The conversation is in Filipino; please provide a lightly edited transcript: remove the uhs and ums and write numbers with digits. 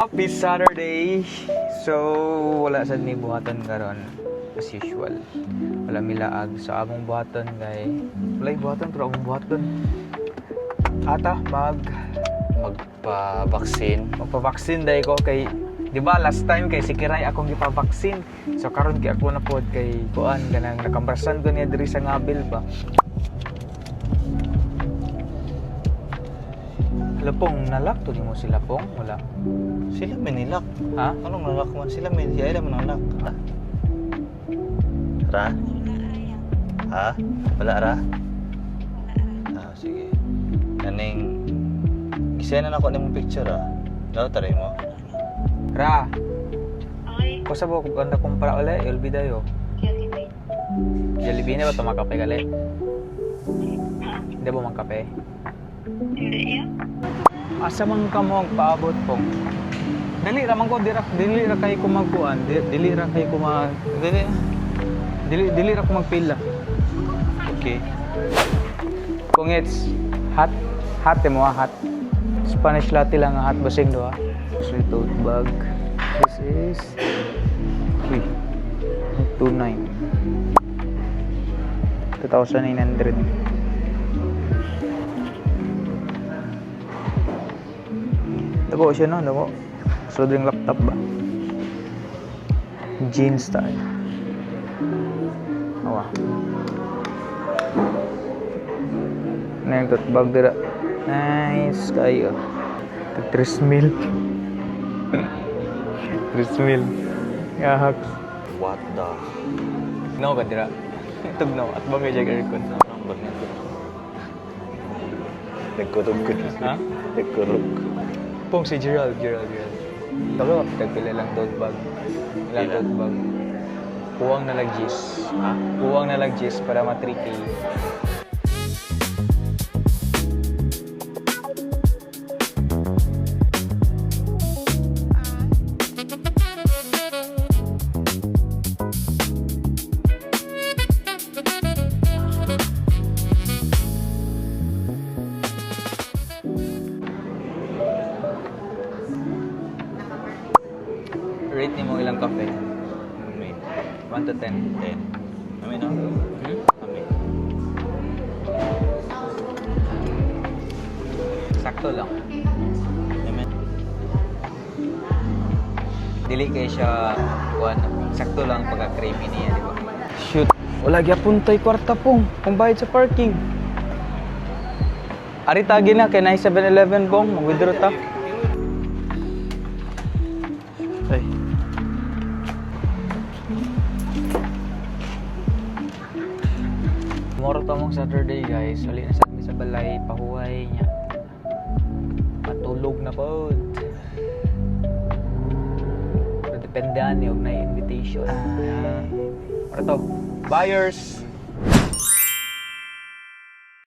Happy Saturday! So, wala sa ni buhaton karon as usual. Wala milaag. So, among buhaton kay wala buhaton pero among buhaton. Ata magpa-vaccine dai ko kay di ba last time kay si Kiray akong gipa-vaccine. So karon kay ako na pod kay kuan kanang nakambrasan ko niya diri sa Ngabil ba. Hala pong, nalak to di mo sila pong? Wala. Sila may nilak. Ha? Anong nalak man? Sila may siya man nalak. Ha? Ra? Ha? Wala ra? Ah, sige. Naning isena na ako nimong picture ah. Daw taray mo. Ra, Ay, kusa ba kung ganda kumpara ulit? Olbida yo. Jollibee na ba ito makape gali? Hindi ba mangkape? hindi yan. Asa man ka mo paabot pong? Dili ra man ko dili ra kay kumagkuan, dili ra kay kumag dili ra ko magpila. Okay. Kung it's hot mo hot. Spanish latte lang ang hot basing do ha. So tote bag. This is 29. 2,900. Dago siya no, dago. So ding laptop ba? Jeans style. Awa. Na yung tote bag dira. Nice kayo. 3 mil. 3 mil. Yahaks. What the? No ka dira. Tugnaw at bagay jag aircon. Anong bag nito? Nagkurog ko. Ha? Nagkurog. Pong si Gerald. Pero tagpila lang tote bag. Ilang Ilan? tote bag. Kuwang na lagjis. Ha? Kuwang na lagjis para ma-3K. Rate ni mo ilang kape? Amin. 1 to 10. 10. Amin no? Amin. Sakto lang. Amin. Dili kay siya kuan. Sakto lang pagka-creamy niya, di ba? Shoot. Wala gyapon tay kwarta pong pangbayad sa parking. Ari tagi na kay 7-Eleven bong mag-withdraw ta. Ay. Tomorrow tamong Saturday guys. Uli na sa amin sa balay, pahuway niya. Matulog na po. Pero dependehan niyo na invitation. Ano to? Buyers!